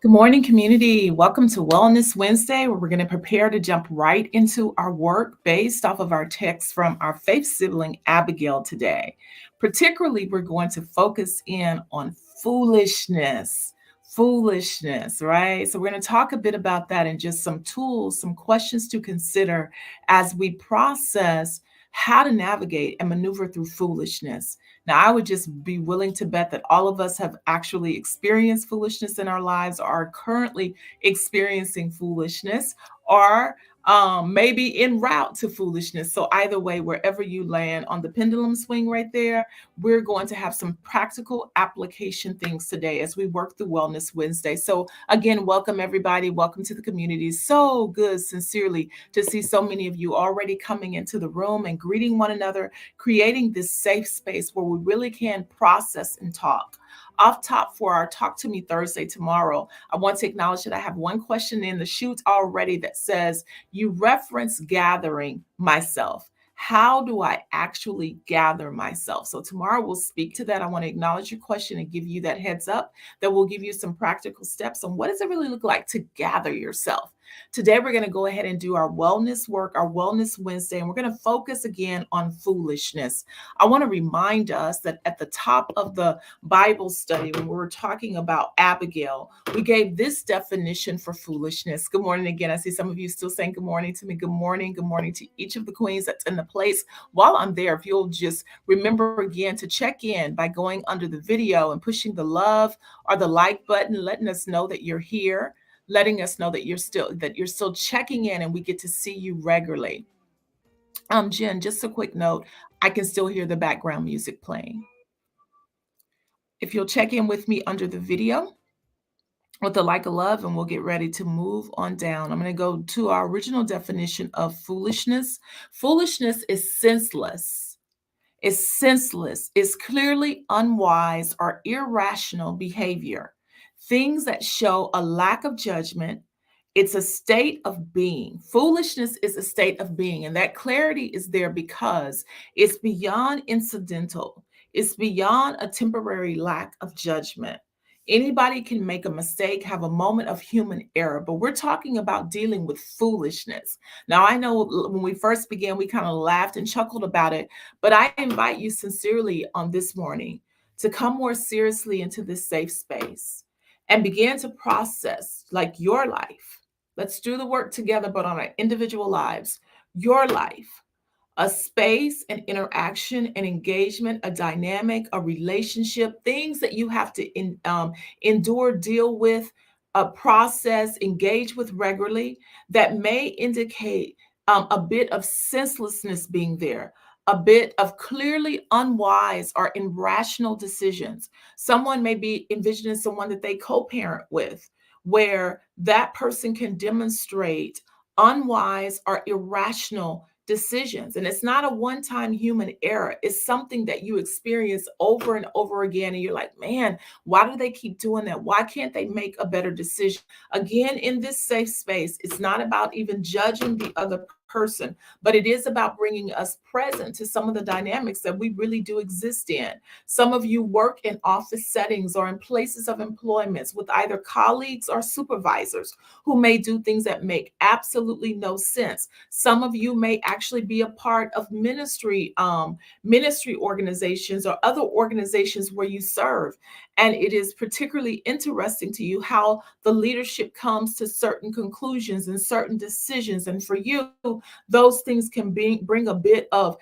Good morning, community. Welcome to Wellness Wednesday, where we're going to prepare to jump right into our work based off of our text from our faith sibling, Abigail, today. Particularly, we're going to focus in on foolishness. Foolishness, right? So, we're going to talk a bit about that and just some tools, some questions to consider as we process how to navigate and maneuver through foolishness. Now, I would just be willing to bet that all of us have actually experienced foolishness in our lives, or are currently experiencing foolishness, or maybe en route to foolishness. So, either way, wherever you land on the pendulum swing right there, we're going to have some practical application things today as we work through Wellness Wednesday. So, again, welcome everybody. Welcome to the community. So good, sincerely, to see so many of you already coming into the room and greeting one another, creating this safe space where we really can process and talk. Off top for our Talk to Me Thursday tomorrow, I want to acknowledge that I have one question in the chute already that says, you reference gathering myself. How do I actually gather myself? So tomorrow we'll speak to that. I want to acknowledge your question and give you that heads up that will give you some practical steps on what does it really look like to gather yourself. Today, we're going to go ahead and do our wellness work, our Wellness Wednesday, and we're going to focus again on foolishness. I want to remind us that at the top of the Bible study, when we were talking about Abigail, we gave this definition for foolishness. Good morning again. I see some of you still saying good morning to me. Good morning. Good morning to each of the queens that's in the place. While I'm there, if you'll just remember again to check in by going under the video and pushing the love or the like button, letting us know that you're here, letting us know that you're still checking in and we get to see you regularly. Jen, just a quick note, I can still hear the background music playing. If you'll check in with me under the video with the like of love, and we'll get ready to move on down. I'm going to go to our original definition of foolishness. Foolishness is senseless. It's senseless. It's clearly unwise or irrational behavior. Things that show a lack of judgment. It's a state of being. Foolishness is a state of being. And that clarity is there because it's beyond incidental. It's beyond a temporary lack of judgment. Anybody can make a mistake, have a moment of human error, but we're talking about dealing with foolishness. Now, I know when we first began, we kind of laughed and chuckled about it, but I invite you sincerely on this morning to come more seriously into this safe space and begin to process like your life. Let's do the work together, but on our individual lives, your life, a space, an interaction, an engagement, a dynamic, a relationship, things that you have to endure, deal with, process, engage with regularly that may indicate a bit of senselessness being there, a bit of clearly unwise or irrational decisions. Someone may be envisioning someone that they co-parent with, where that person can demonstrate unwise or irrational decisions. And it's not a one-time human error. It's something that you experience over and over again. And you're like, man, why do they keep doing that? Why can't they make a better decision? Again, in this safe space, it's not about even judging the other person, but it is about bringing us present to some of the dynamics that we really do exist in. Some of you work in office settings or in places of employment with either colleagues or supervisors who may do things that make absolutely no sense. Some of you may actually be a part of ministry organizations or other organizations where you serve. And it is particularly interesting to you how the leadership comes to certain conclusions and certain decisions. And for you, those things can bring a bit of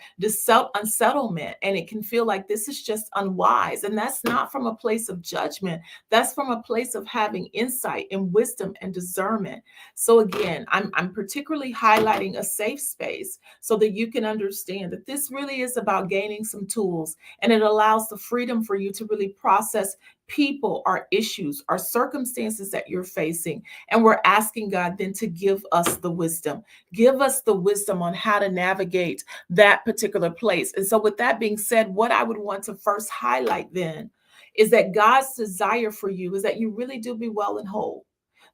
unsettlement, and it can feel like this is just unwise. And that's not from a place of judgment, that's from a place of having insight and wisdom and discernment. So again, I'm particularly highlighting a safe space so that you can understand that this really is about gaining some tools, and it allows the freedom for you to really process people, our issues, our circumstances that you're facing. And we're asking God then to give us the wisdom. Give us the wisdom on how to navigate that particular place. And so, with that being said, what I would want to first highlight then is that God's desire for you is that you really do be well and whole.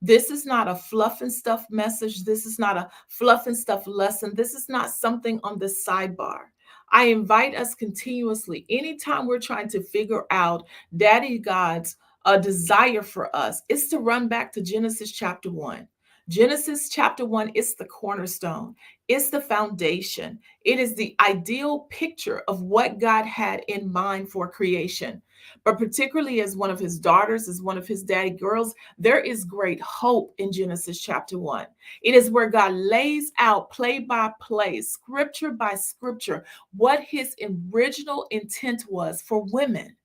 This is not a fluff and stuff message. This is not a fluff and stuff lesson. This is not something on the sidebar. I invite us continuously, anytime we're trying to figure out Daddy God's desire for us, is to run back to Genesis chapter 1. Genesis chapter 1 is the cornerstone, it's the foundation, it is the ideal picture of what God had in mind for creation. But particularly as one of his daughters, as one of his daddy girls, there is great hope in Genesis chapter 1. It is where God lays out play by play, scripture by scripture, what his original intent was for women.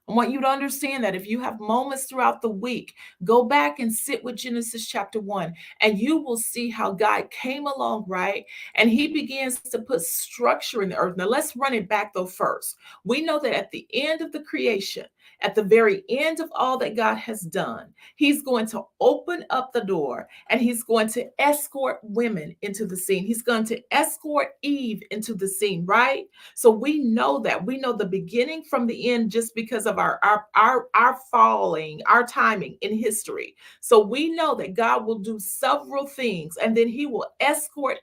I want you to understand that if you have moments throughout the week, go back and sit with Genesis chapter 1, and you will see how God came along, right? And he begins to put structure in the earth. Now, let's run it back though first. We know that at the end of the creation, at the very end of all that God has done, he's going to open up the door and he's going to escort women into the scene. He's going to escort Eve into the scene, right? So we know that. We know the beginning from the end just because of our falling, our timing in history. So we know that God will do several things, and then he will escort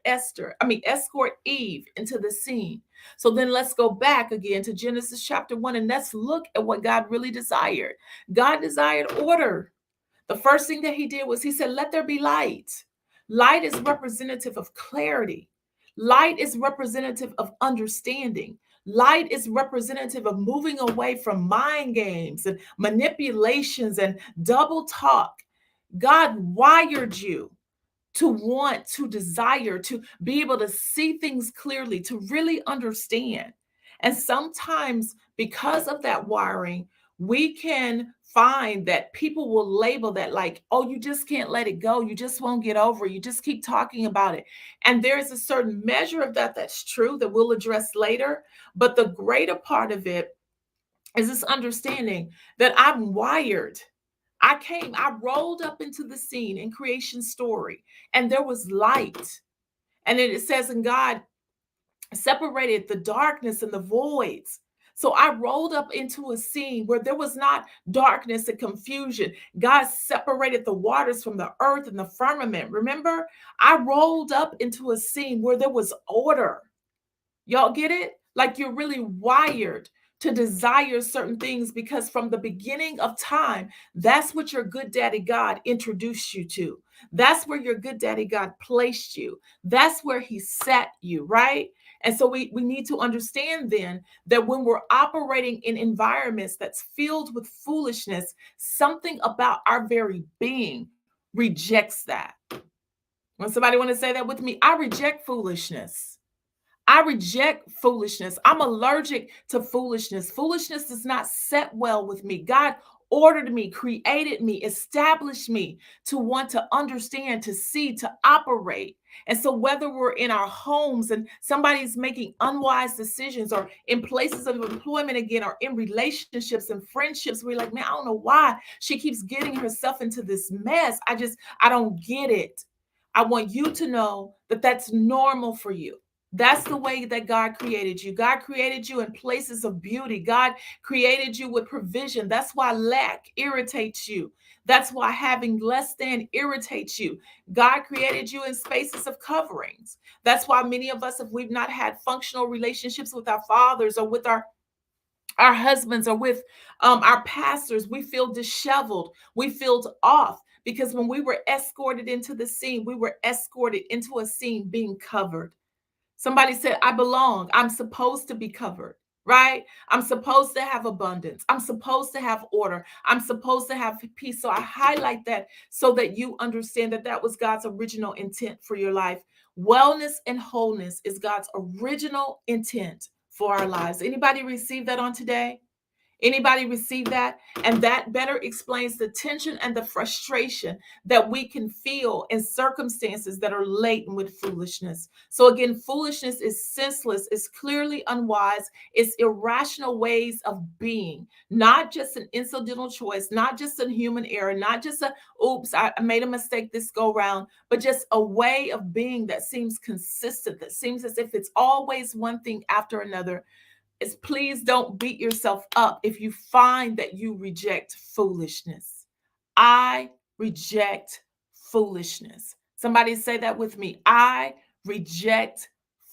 Eve into the scene. So then let's go back again to Genesis chapter 1, and let's look at what God really desired. God desired order. The first thing that he did was he said, let there be light. Light is representative of clarity. Light is representative of understanding. Light is representative of moving away from mind games and manipulations and double talk. God wired you to want, to desire, to be able to see things clearly, to really understand. And sometimes, because of that wiring, we can find that people will label that like, oh, you just can't let it go. You just won't get over it. You just keep talking about it. And there's a certain measure of that that's true that we'll address later. But the greater part of it is this understanding that I'm wired. I rolled up into the scene in creation story, and there was light. And then it says, and God separated the darkness and the voids. So I rolled up into a scene where there was not darkness and confusion. God separated the waters from the earth and the firmament. Remember, I rolled up into a scene where there was order. Y'all get it? Like you're really wired to desire certain things because from the beginning of time, that's what your good daddy God introduced you to. That's where your good daddy God placed you. That's where he set you, right? And so we need to understand then that when we're operating in environments that's filled with foolishness, something about our very being rejects that. When somebody want to say that with me, I reject foolishness. I reject foolishness. I'm allergic to foolishness. Foolishness does not set well with me. God ordered me, created me, established me to want to understand, to see, to operate. And so, whether we're in our homes and somebody's making unwise decisions, or in places of employment again, or in relationships and friendships, we're like, man, I don't know why she keeps getting herself into this mess. I don't get it. I want you to know that that's normal for you. That's the way that God created you. God created you in places of beauty. God created you with provision. That's why lack irritates you. That's why having less than irritates you. God created you in spaces of coverings. That's why many of us, if we've not had functional relationships with our fathers or with our husbands or with our pastors, we feel disheveled. We feel off. Because when we were escorted into the scene, we were escorted into a scene being covered. Somebody said, I belong. I'm supposed to be covered. right? I'm supposed to have abundance. I'm supposed to have order. I'm supposed to have peace. So I highlight that so that you understand that that was God's original intent for your life. Wellness and wholeness is God's original intent for our lives. Anybody receive that on today? Anybody receive that? And that better explains the tension and the frustration that we can feel in circumstances that are laden with foolishness. So again, foolishness is senseless, it's clearly unwise, it's irrational ways of being, not just an incidental choice, not just a human error, not just a oops, I made a mistake this go round, but just a way of being that seems consistent, that seems as if it's always one thing after another. Is please don't beat yourself up if you find that you reject foolishness. I reject foolishness. Somebody say that with me. I reject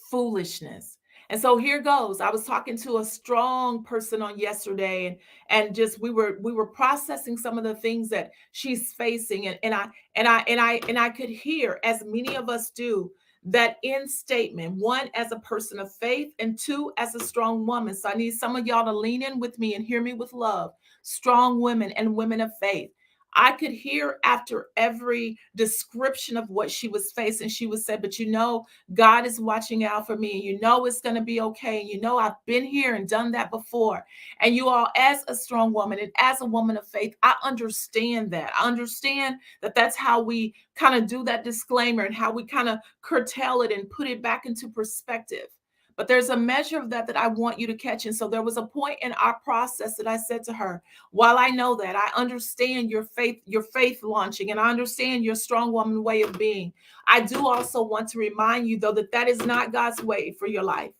foolishness. And so here goes. I was talking to a strong person on yesterday, and just we were processing some of the things that she's facing, and I could hear, as many of us do, that end statement: one, as a person of faith, and two, as a strong woman. So I need some of y'all to lean in with me and hear me with love. Strong women and women of faith. I could hear after every description of what she was facing, she would say, but God is watching out for me. You know, it's going to be okay. You know, I've been here and done that before. And you all, as a strong woman and as a woman of faith, I understand that. I understand that that's how we kind of do that disclaimer and how we kind of curtail it and put it back into perspective. But there's a measure of that that I want you to catch. And so there was a point in our process that I said to her, while I know that, I understand your faith launching, and I understand your strong woman way of being, I do also want to remind you, though, that that is not God's way for your life.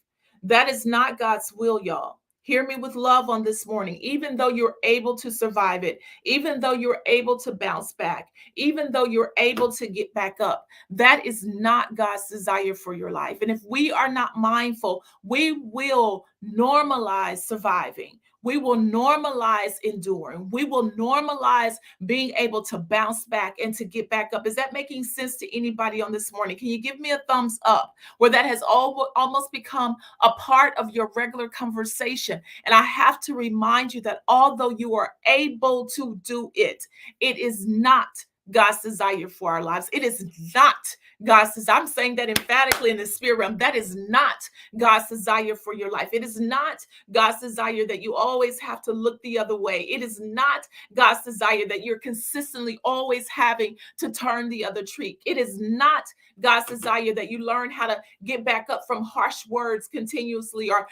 That is not God's will, y'all. Hear me with love on this morning. Even though you're able to survive it, even though you're able to bounce back, even though you're able to get back up, that is not God's desire for your life. And if we are not mindful, we will normalize surviving. We will normalize enduring. We will normalize being able to bounce back and to get back up. Is that making sense to anybody on this morning? Can you give me a thumbs up where that has almost become a part of your regular conversation? And I have to remind you that although you are able to do it, it is not God's desire for our lives. It is not God's desire. I'm saying that emphatically in the spirit realm. That is not God's desire for your life. It is not God's desire that you always have to look the other way. It is not God's desire that you're consistently always having to turn the other cheek. It is not God's desire that you learn how to get back up from harsh words continuously or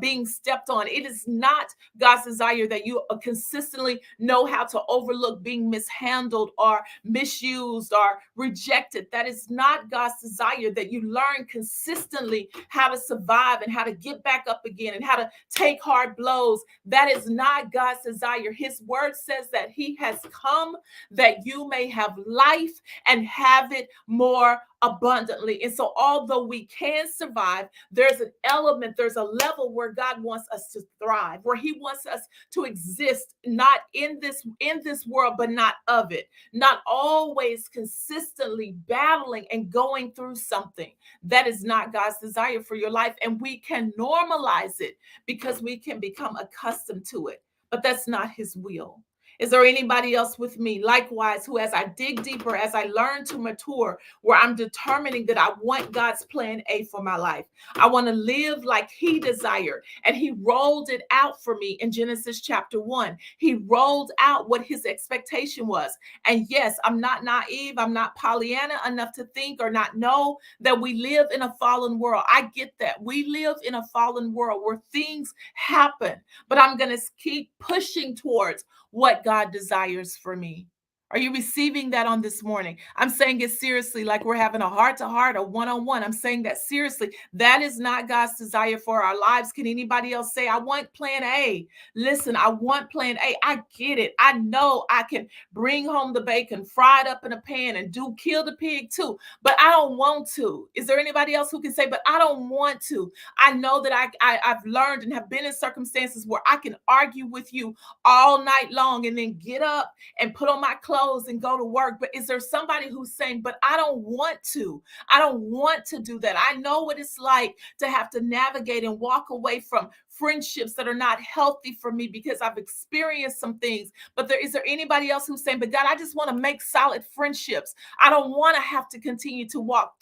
being stepped on. It is not God's desire that you consistently know how to overlook being mishandled or misused or rejected. That is not God's desire that you learn consistently how to survive and how to get back up again and how to take hard blows. That is not God's desire. His word says that he has come that you may have life and have it more abundantly. And so although we can survive, there's an element, there's a level where God wants us to thrive, where he wants us to exist, not in this world, but not of it, not always consistently battling and going through something. That is not God's desire for your life. And we can normalize it because we can become accustomed to it, but that's not his will. Is there anybody else with me? Likewise, who, as I dig deeper, as I learn to mature, where I'm determining that I want God's plan A for my life. I want to live like he desired. And he rolled it out for me in Genesis chapter 1. He rolled out what his expectation was. And yes, I'm not naive. I'm not Pollyanna enough to think or not know that we live in a fallen world. I get that. We live in a fallen world where things happen, but I'm going to keep pushing towards what God desires for me. Are you receiving that on this morning? I'm saying it seriously, like we're having a heart to heart, a one-on-one. I'm saying that seriously. That is not God's desire for our lives. Can anybody else say, I want plan A? Listen, I want plan A. I get it. I know I can bring home the bacon, fry it up in a pan and kill the pig too, but I don't want to. Is there anybody else who can say, but I don't want to? I know that I've learned and have been in circumstances where I can argue with you all night long and then get up and put on my clothes and go to work. But is there somebody who's saying, but I don't want to? I don't want to do that. I know what it's like to have to navigate and walk away from friendships that are not healthy for me because I've experienced some things. But is there anybody else who's saying, but God, I just want to make solid friendships. I don't want to have to continue to walk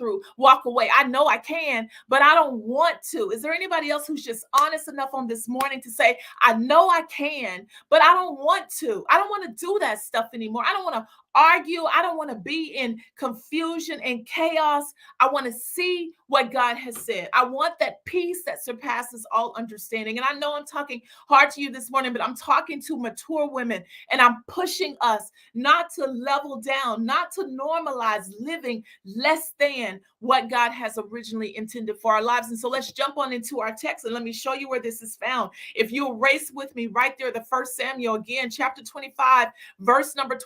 away. I know I can, but I don't want to. Is there anybody else who's just honest enough on this morning to say, I know I can, but I don't want to. I don't want to do that stuff anymore. I don't want to argue. I don't want to be in confusion and chaos. I want to see what God has said. I want that peace that surpasses all understanding. And I know I'm talking hard to you this morning, but I'm talking to mature women, and I'm pushing us not to level down, not to normalize living less than what God has originally intended for our lives. And so let's jump on into our text, and let me show you where this is found. If you'll race with me right there, the First Samuel, again, chapter 25, verse number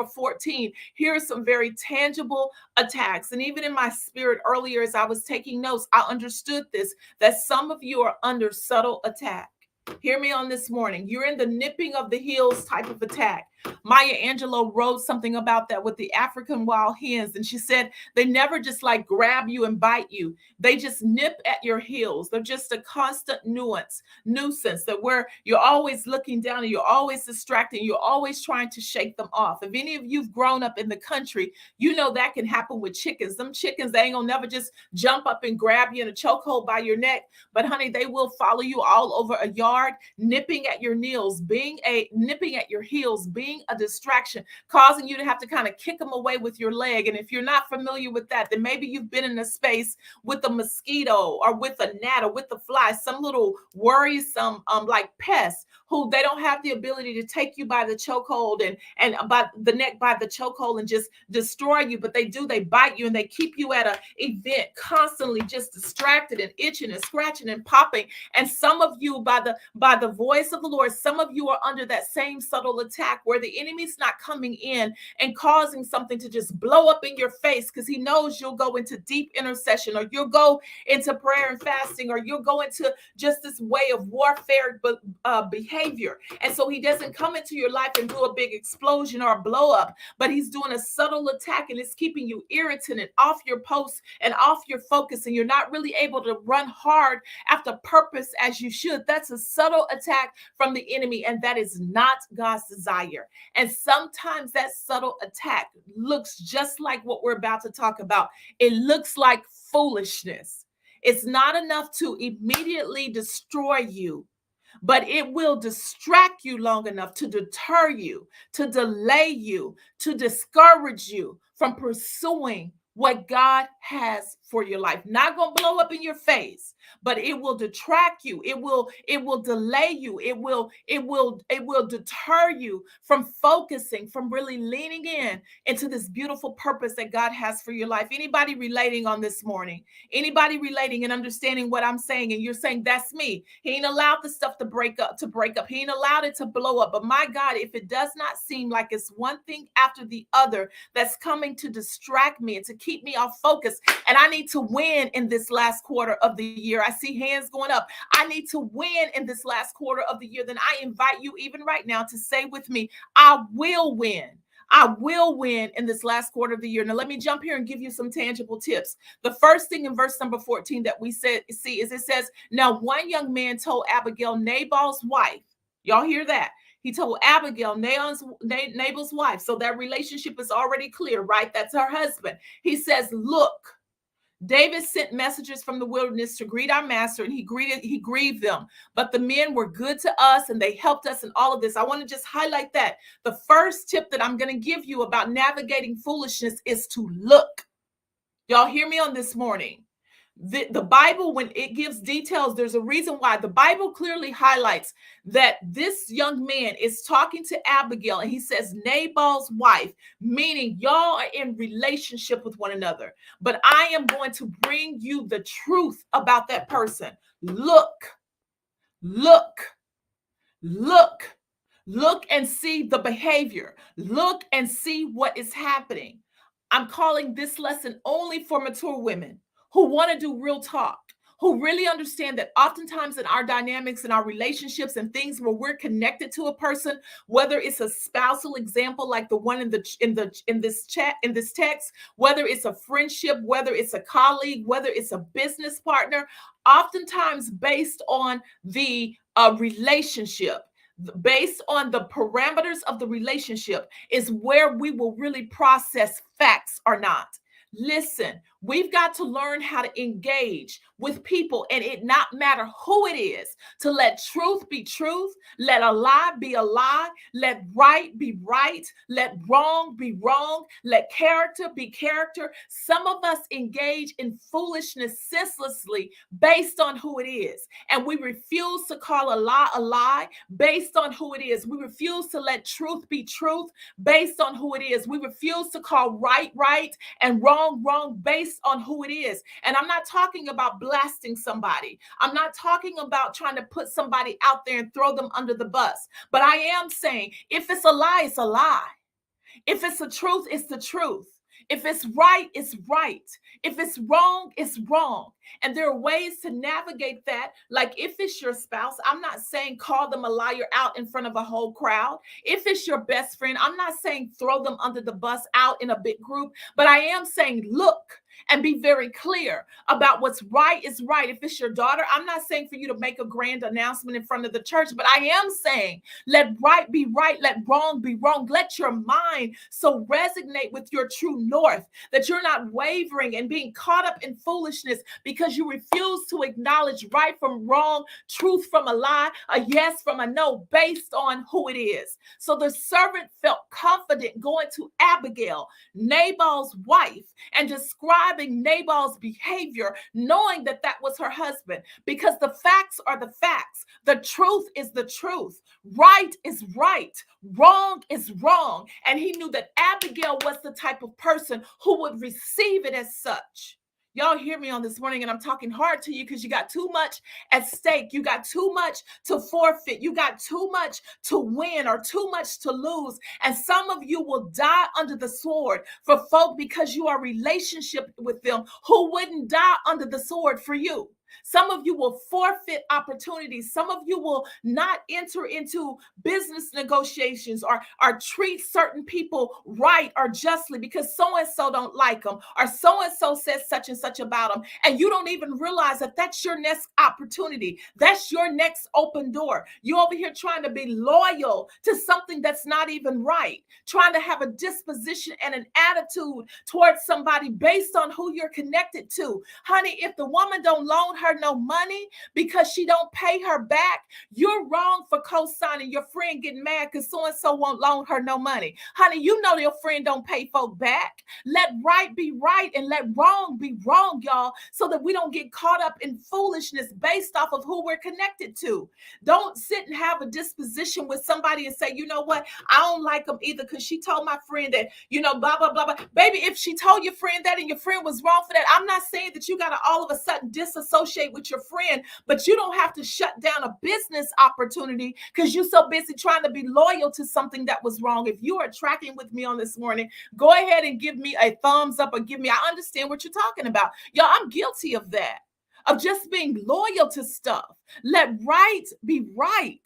14. Here are some very tangible attacks. And even in my spirit earlier, as I was taking notes, I understood this, that some of you are under subtle attack. Hear me on this morning. You're in the nipping of the heels type of attack. Maya Angelou wrote something about that with the African wild hens. And she said, they never just like grab you and bite you. They just nip at your heels. They're just a constant nuisance that where you're always looking down and you're always distracted. You're always trying to shake them off. If any of you've grown up in the country, you know that can happen with chickens. Them chickens, they ain't gonna never just jump up and grab you in a chokehold by your neck. But honey, they will follow you all over a yard, nipping at your heels, being a distraction, causing you to have to kind of kick them away with your leg. And if you're not familiar with that, then maybe you've been in a space with a mosquito or with a gnat or with a fly, some little worrisome like pests who they don't have the ability to take you by the chokehold and by the neck by the chokehold and just destroy you. But they bite you and they keep you at an event constantly just distracted and itching and scratching and popping. And some of you, by the voice of the Lord, some of you are under that same subtle attack where the enemy's not coming in and causing something to just blow up in your face because he knows you'll go into deep intercession, or you'll go into prayer and fasting, or you'll go into just this way of warfare behavior. And so he doesn't come into your life and do a big explosion or a blow up, but he's doing a subtle attack, and it's keeping you irritated and off your post and off your focus, and you're not really able to run hard after purpose as you should. That's a subtle attack from the enemy, and that is not God's desire. And sometimes that subtle attack looks just like what we're about to talk about. It looks like foolishness. It's not enough to immediately destroy you, but it will distract you long enough to deter you, to delay you, to discourage you from pursuing what God has for your life. Not going to blow up in your face, but it will detract you. It will delay you. It will deter you from focusing, from really leaning into this beautiful purpose that God has for your life. Anybody relating on this morning? Anybody relating and understanding what I'm saying? And you're saying, that's me. He ain't allowed the stuff to break up. He ain't allowed it to blow up. But my God, if it does not seem like it's one thing after the other that's coming to distract me and to keep me off focus, and I need to win in this last quarter of the year. I see hands going up. I need to win in this last quarter of the year. Then I invite you even right now to say with me, I will win. I will win in this last quarter of the year. Now, let me jump here and give you some tangible tips. The first thing in verse number 14 that we see is it says, now one young man told Abigail, Nabal's wife. Y'all hear that? He told Abigail, Nabal's wife. So that relationship is already clear, right? That's her husband. He says, look, David sent messengers from the wilderness to greet our master, and he grieved them. But the men were good to us, and they helped us in all of this. I want to just highlight that. The first tip that I'm going to give you about navigating foolishness is to look. Y'all hear me on this morning? The Bible, when it gives details, there's a reason why. The Bible clearly highlights that this young man is talking to Abigail, and he says Nabal's wife, meaning y'all are in relationship with one another. But I am going to bring you the truth about that person. Look and see the behavior. Look and see what is happening. I'm calling this lesson only for mature women who want to do real talk, who really understand that oftentimes in our dynamics and our relationships and things where we're connected to a person, whether it's a spousal example like the one in this chat in this text, whether it's a friendship, whether it's a colleague, whether it's a business partner, oftentimes based on the relationship, based on the parameters of the relationship, is where we will really process facts or not. Listen, we've got to learn how to engage with people and it not matter who it is, to let truth be truth, let a lie be a lie, let right be right, let wrong be wrong, let character be character. Some of us engage in foolishness senselessly based on who it is, and we refuse to call a lie based on who it is. We refuse to let truth be truth based on who it is. We refuse to call right right and wrong based on who it is. And I'm not talking about blasting somebody. I'm not talking about trying to put somebody out there and throw them under the bus. But I am saying, if it's a lie, it's a lie. If it's the truth, it's the truth. If it's right, it's right. If it's wrong, it's wrong. And there are ways to navigate that. Like if it's your spouse, I'm not saying call them a liar out in front of a whole crowd. If it's your best friend, I'm not saying throw them under the bus out in a big group, but I am saying look and be very clear about what's right is right. If it's your daughter, I'm not saying for you to make a grand announcement in front of the church, but I am saying let right be right, let wrong be wrong. Let your mind so resonate with your true north that you're not wavering and being caught up in foolishness because you refuse to acknowledge right from wrong, truth from a lie, a yes from a no, based on who it is. So the servant felt confident going to Abigail, Nabal's wife, and describing Nabal's behavior, knowing that that was her husband, because the facts are the facts. The truth is the truth. Right is right. Wrong is wrong. And he knew that Abigail was the type of person who would receive it as such. Y'all hear me on this morning, and I'm talking hard to you because you got too much at stake. You got too much to forfeit. You got too much to win or too much to lose. And some of you will die under the sword for folk because you are relationship with them who wouldn't die under the sword for you. Some of you will forfeit opportunities. Some of you will not enter into business negotiations or treat certain people right or justly because so-and-so don't like them or so-and-so says such and such about them. And you don't even realize that that's your next opportunity. That's your next open door. You over here trying to be loyal to something that's not even right, trying to have a disposition and an attitude towards somebody based on who you're connected to. Honey, if the woman don't loan her no money because she don't pay her back, you're wrong for co-signing your friend getting mad because so-and-so won't loan her no money. Honey, you know your friend don't pay folk back. Let right be right and let wrong be wrong, y'all, so that we don't get caught up in foolishness based off of who we're connected to. Don't sit and have a disposition with somebody and say, you know what, I don't like them either because she told my friend that, you know, blah, blah, blah, blah. Baby, if she told your friend that and your friend was wrong for that, I'm not saying that you got to all of a sudden disassociate with your friend, but you don't have to shut down a business opportunity because you're so busy trying to be loyal to something that was wrong. If you are tracking with me on this morning, go ahead and give me a thumbs up or give me, I understand what you're talking about. Y'all, I'm guilty of that, of just being loyal to stuff. Let right be right.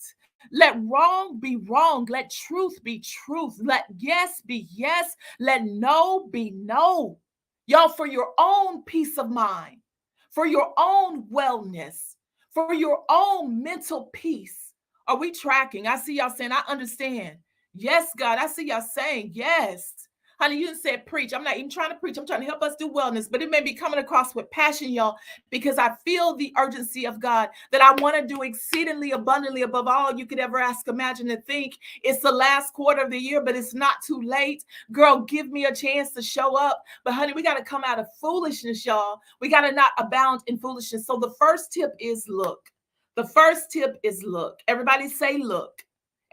Let wrong be wrong. Let truth be truth. Let yes be yes. Let no be no. Y'all, for your own peace of mind, for your own wellness, for your own mental peace. Are we tracking? I see y'all saying, I understand. Yes, God, I see y'all saying, yes. Honey, you didn't say preach. I'm not even trying to preach. I'm trying to help us do wellness, but it may be coming across with passion, y'all, because I feel the urgency of God that I want to do exceedingly abundantly above all you could ever ask, imagine, and think. It's the last quarter of the year, but it's not too late. Girl, give me a chance to show up. But honey, we got to come out of foolishness, y'all. We got to not abound in foolishness. So the first tip is look. The first tip is look. Everybody say look.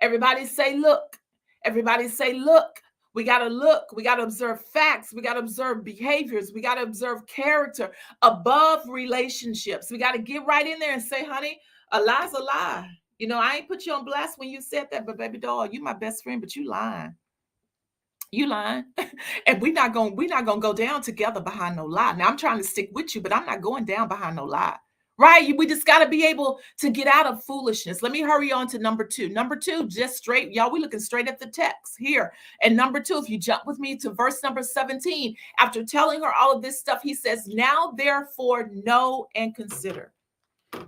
Everybody say look. Everybody say look. We got to look. We got to observe facts. We got to observe behaviors. We got to observe character above relationships. We got to get right in there and say, honey, a lie's a lie. You know, I ain't put you on blast when you said that, but baby doll, you my best friend, but you lying. You lying. And we're not gonna go down together behind no lie. Now I'm trying to stick with you, but I'm not going down behind no lie. right? We just got to be able to get out of foolishness. Let me hurry on to number two. Number two, just straight, y'all, we looking straight at the text here. And number two, if you jump with me to verse number 17, after telling her all of this stuff, he says, now therefore know and consider.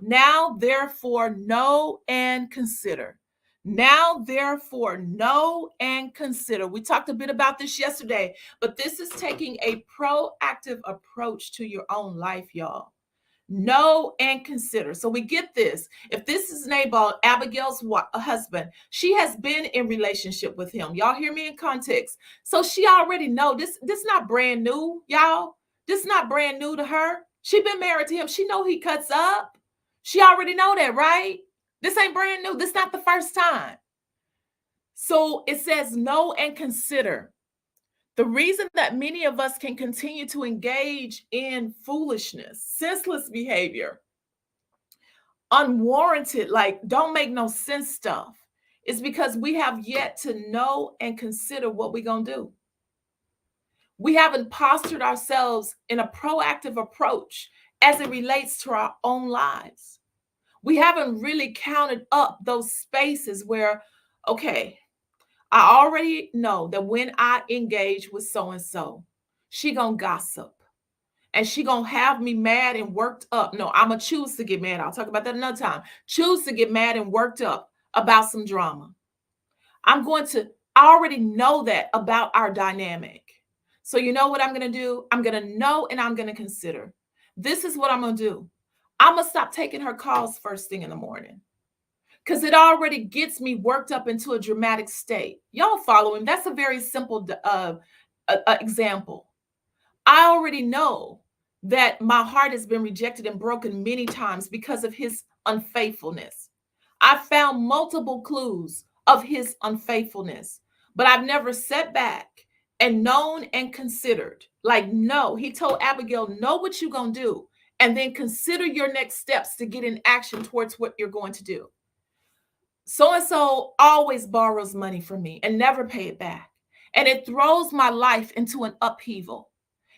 Now therefore know and consider. Now therefore know and consider. We talked a bit about this yesterday, but this is taking a proactive approach to your own life, y'all. Know and consider. So we get this. If this is Nabal, Abigail's husband, she has been in relationship with him. Y'all hear me in context. So she already know this. This not brand new, y'all. This not brand new to her. She been married to him. She know he cuts up. She already know that, right? This ain't brand new. This not the first time. So it says know and consider. The reason that many of us can continue to engage in foolishness, senseless behavior, unwarranted, like don't make no sense stuff, is because we have yet to know and consider what we're going to do. We haven't postured ourselves in a proactive approach as it relates to our own lives. We haven't really counted up those spaces where, okay, I already know that when I engage with so-and-so, she gonna gossip and she gonna have me mad and worked up. No, I'm gonna choose to get mad. I'll talk about that another time. Choose to get mad and worked up about some drama. I already know that about our dynamic. So you know what I'm gonna do? I'm gonna know and I'm gonna consider. This is what I'm gonna do. I'm gonna stop taking her calls first thing in the morning, because it already gets me worked up into a dramatic state. Y'all following? That's a very simple example. I already know that my heart has been rejected and broken many times because of his unfaithfulness. I found multiple clues of his unfaithfulness, but I've never sat back and known and considered. Like, no, he told Abigail, know what you're going to do, and then consider your next steps to get in action towards what you're going to do. So-and-so always borrows money from me and never pay it back. And it throws my life into an upheaval.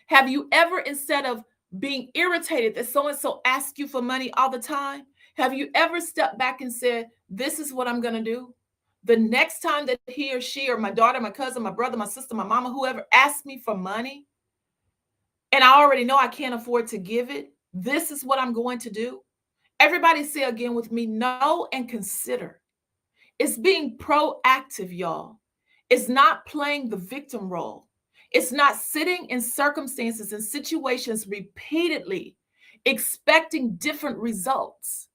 Have you ever, instead of being irritated that so-and-so asks you for money all the time, have you ever stepped back and said, this is what I'm going to do? The next time that he or she or my daughter, my cousin, my brother, my sister, my mama, whoever asks me for money, and I already know I can't afford to give it, this is what I'm going to do. Everybody say again with me, know and consider. It's being proactive, y'all. It's not playing the victim role. It's not sitting in circumstances and situations repeatedly, expecting different results.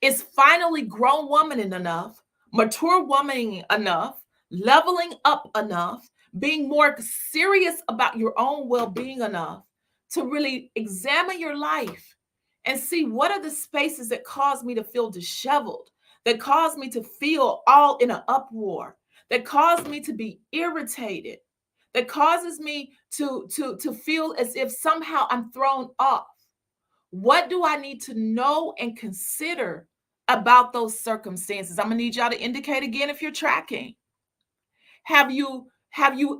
It's finally grown womaning enough, mature womaning enough, leveling up enough, being more serious about your own well-being enough to really examine your life and see what are the spaces that cause me to feel disheveled, that cause me to feel all in an uproar, that cause me to be irritated, that causes me to feel as if somehow I'm thrown off. What do I need to know and consider about those circumstances? I'm gonna need y'all to indicate again if you're tracking. Have you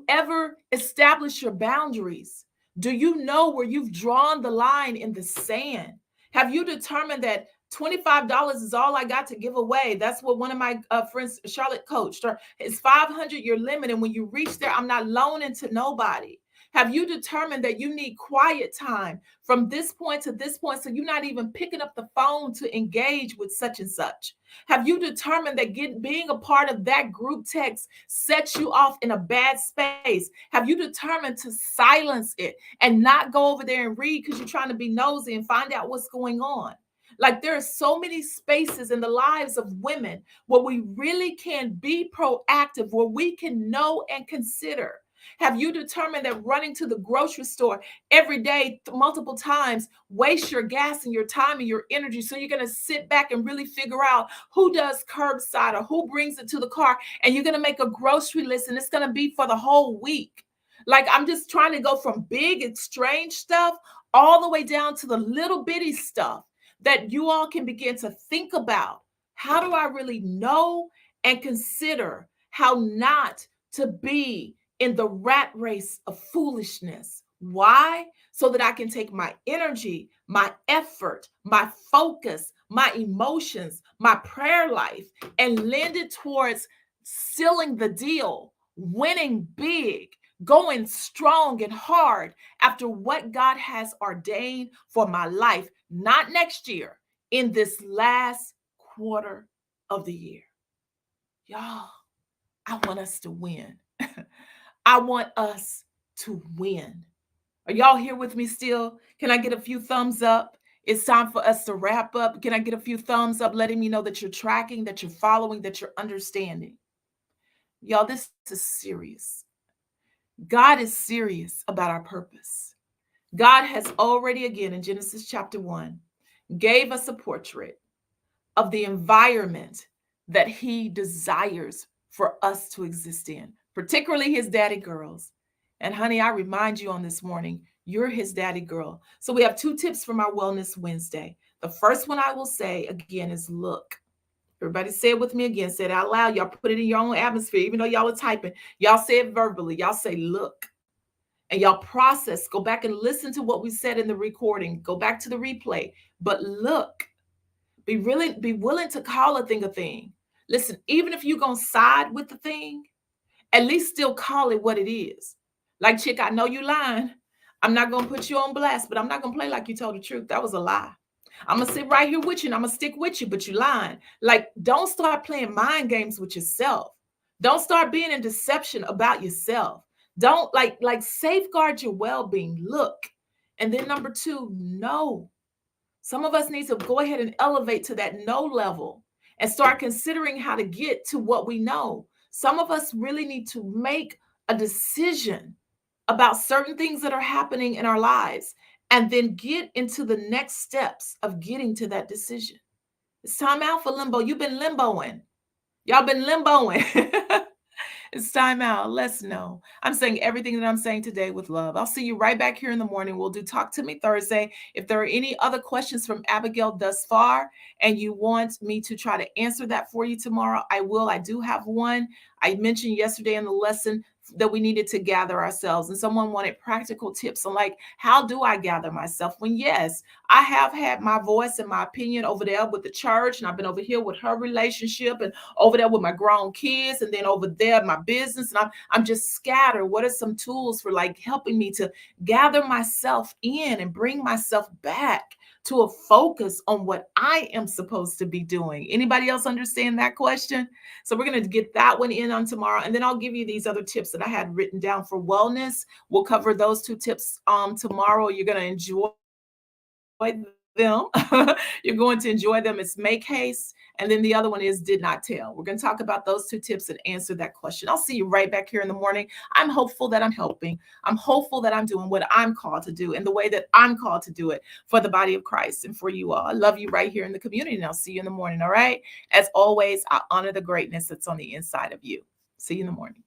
ever established your boundaries? Do you know where you've drawn the line in the sand? Have you determined that $25 is all I got to give away? That's what one of my friends, Charlotte, coached. Or it's 500 your limit, and when you reach there, I'm not loaning to nobody. Have you determined that you need quiet time from this point to this point, so you're not even picking up the phone to engage with such and such? Have you determined that being a part of that group text sets you off in a bad space? Have you determined to silence it and not go over there and read because you're trying to be nosy and find out what's going on? Like, there are so many spaces in the lives of women where we really can be proactive, where we can know and consider. Have you determined that running to the grocery store every day, multiple times, waste your gas and your time and your energy? So you're going to sit back and really figure out who does curbside or who brings it to the car, and you're going to make a grocery list, and it's going to be for the whole week. Like, I'm just trying to go from big and strange stuff all the way down to the little bitty stuff that you all can begin to think about. How do I really know and consider how not to be in the rat race of foolishness Why? So that I can take my energy, my effort, my focus, my emotions, my prayer life, and lend it towards sealing the deal, winning big, going strong and hard after what God has ordained for my life, not next year, in this last quarter of the year. Y'all, I want us to win. I want us to win. Are y'all here with me still? Can I get a few thumbs up? It's time for us to wrap up. Can I get a few thumbs up letting me know that you're tracking, that you're following, that you're understanding? Y'all, this is serious. God is serious about our purpose. God has already, again, in Genesis chapter 1, gave us a portrait of the environment that he desires for us to exist in, particularly his daddy girls. And honey, I remind you on this morning, you're his daddy girl. So we have 2 tips from our Wellness Wednesday. The first one I will say again is look. Everybody say it with me again. Say it out loud. Y'all put it in your own atmosphere. Even though y'all are typing, y'all say it verbally. Y'all say look. And y'all process. Go back and listen to what we said in the recording. Go back to the replay. But look. Be willing to call a thing a thing. Listen, even if you're gonna side with the thing, at least still call it what it is. Like, chick, I know you lying. I'm not gonna put you on blast, but I'm not gonna play like you told the truth. That was a lie. I'm gonna sit right here with you and I'm gonna stick with you, but you lying. Like, don't start playing mind games with yourself. Don't start being in deception about yourself. Don't like safeguard your well-being. Look. And then number 2, no. Some of us need to go ahead and elevate to that no level and start considering how to get to what we know. Some of us really need to make a decision about certain things that are happening in our lives and then get into the next steps of getting to that decision. It's time out for limbo. You've been limboing. Y'all been limboing. It's time out. Let's know. I'm saying everything that I'm saying today with love. I'll see you right back here in the morning. We'll do Talk to Me Thursday. If there are any other questions from Abigail thus far and you want me to try to answer that for you tomorrow, I will. I do have one. I mentioned yesterday in the lesson that we needed to gather ourselves, and someone wanted practical tips on like, how do I gather myself? When yes, I have had my voice and my opinion over there with the church, and I've been over here with her relationship, and over there with my grown kids, and then over there my business, and I'm just scattered. What are some tools for like helping me to gather myself in and bring myself back to a focus on what I am supposed to be doing? Anybody else understand that question? So we're going to get that one in on tomorrow, and then I'll give you these other tips that I had written down for wellness. We'll cover those 2 tips tomorrow. You're going to enjoy them. You're going to enjoy them. It's make haste. And then the other one is did not tell. We're going to talk about those 2 tips and answer that question. I'll see you right back here in the morning. I'm hopeful that I'm helping. I'm hopeful that I'm doing what I'm called to do in the way that I'm called to do it for the body of Christ and for you all. I love you right here in the community, and I'll see you in the morning. All right. As always, I honor the greatness that's on the inside of you. See you in the morning.